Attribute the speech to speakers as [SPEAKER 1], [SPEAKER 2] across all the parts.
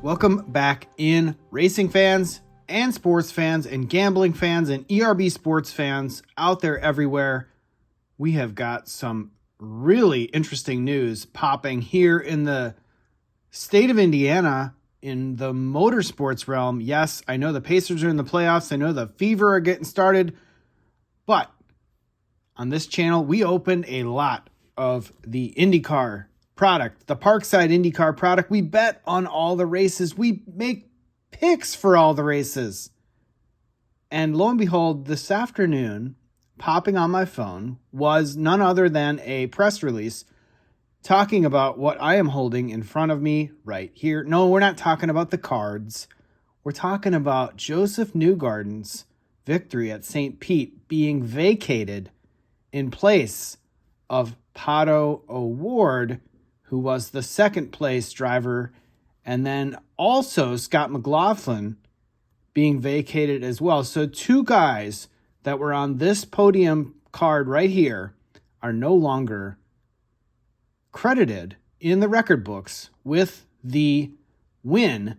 [SPEAKER 1] Welcome back in, racing fans and sports fans and gambling fans and ERB sports fans out there everywhere. We have got some really interesting news popping here in the state of Indiana in the motorsports realm. Yes, I know the Pacers are in the playoffs. I know the Fever are getting started. But on this channel, we opened a lot of the Indycar product, the Parkside Indycar product. We bet on all the races. We make picks for all the races. And lo and behold, this afternoon, popping on my phone was none other than a press release talking about what I am holding in front of me right here. No, we're not talking about the cards. We're talking about Joseph Newgarden's victory at St. Pete being vacated in place of Pato O'Ward, who was the second place driver, and then also Scott McLaughlin being vacated as well. So two guys that were on this podium card right here are no longer credited in the record books with the win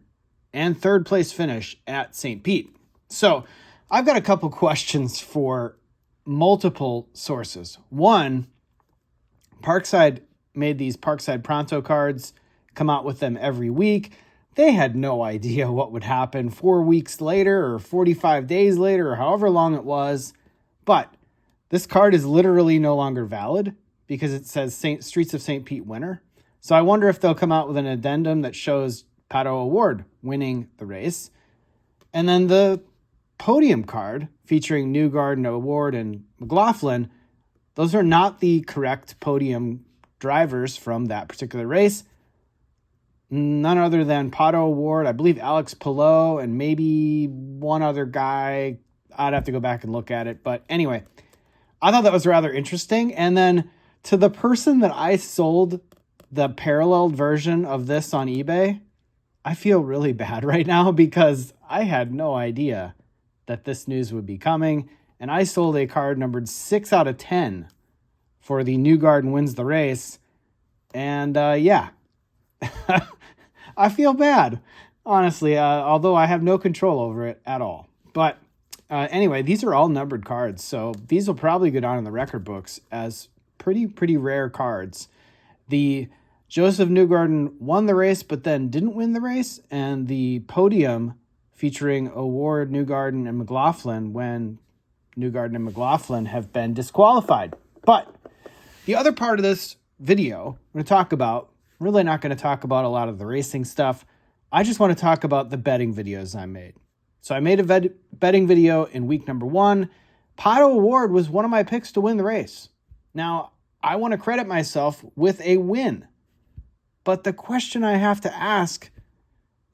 [SPEAKER 1] and third place finish at St. Pete. So I've got a couple questions for multiple sources. One, Parkside made these Parkside Pronto cards, come out with them every week. They had no idea what would happen 4 weeks later or 45 days later or however long it was. But this card is literally no longer valid because it says Streets of St. Pete winner. So I wonder if they'll come out with an addendum that shows Pato O'Ward winning the race. And then the podium card featuring Newgarden, O'Ward, and McLaughlin, those are not the correct podium drivers from that particular race. None other than Pato O'Ward, I believe Alex Pillow, and maybe one other guy. I'd have to go back and look at it. But anyway, I thought that was rather interesting. And then to the person that I sold the paralleled version of this on eBay, I feel really bad right now because I had no idea that this news would be coming. And I sold a card numbered 6 out of 10 for the Newgarden wins the race. And yeah, I feel bad, honestly, although I have no control over it at all. But anyway, these are all numbered cards. So these will probably go down in the record books as pretty rare cards. The Joseph Newgarden won the race, but then didn't win the race. And the podium featuring O'Ward, Newgarden, and McLaughlin when Newgarden and McLaughlin have been disqualified. But the other part of this video I'm going to talk about, really not going to talk about a lot of the racing stuff. I just want to talk about the betting videos I made. So I made a betting video in week number 1. Pato O'Ward was one of my picks to win the race. Now, I want to credit myself with a win. But the question I have to ask,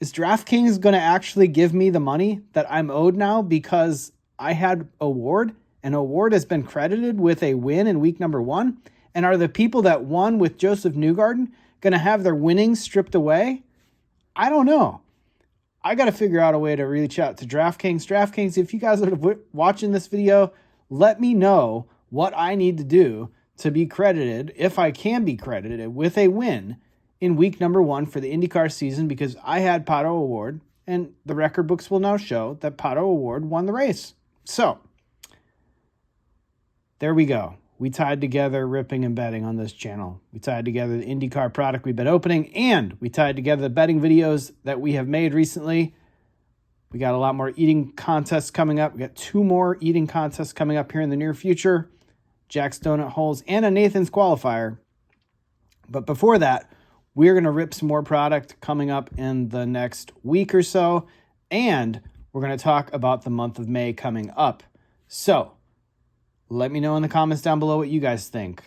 [SPEAKER 1] is DraftKings going to actually give me the money that I'm owed now because I had O'Ward, and O'Ward has been credited with a win in week number 1? And are the people that won with Joseph Newgarden going to have their winnings stripped away? I don't know. I got to figure out a way to reach out to DraftKings. DraftKings, if you guys are watching this video, let me know what I need to do to be credited, if I can be credited, with a win in week number 1 for the IndyCar season, because I had Pato O'Ward, and the record books will now show that Pato O'Ward won the race. So, there we go. We tied together ripping and betting on this channel. We tied together the IndyCar product we've been opening, and we tied together the betting videos that we have made recently. We got a lot more eating contests coming up. We got 2 more eating contests coming up here in the near future. Jack's Donut Holes and a Nathan's Qualifier. But before that, we're going to rip some more product coming up in the next week or so. And we're going to talk about the month of May coming up. So, let me know in the comments down below what you guys think.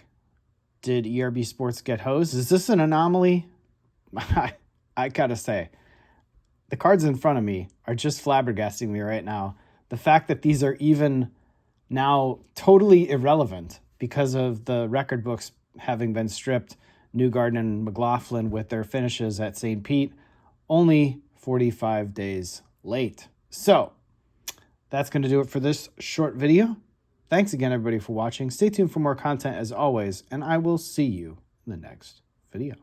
[SPEAKER 1] Did ERB Sports get hosed? Is this an anomaly? I gotta say, the cards in front of me are just flabbergasting me right now. The fact that these are even now totally irrelevant because of the record books having been stripped. Newgarden and McLaughlin with their finishes at St. Pete only 45 days late. So that's going to do it for this short video. Thanks again, everybody, for watching. Stay tuned for more content as always, and I will see you in the next video.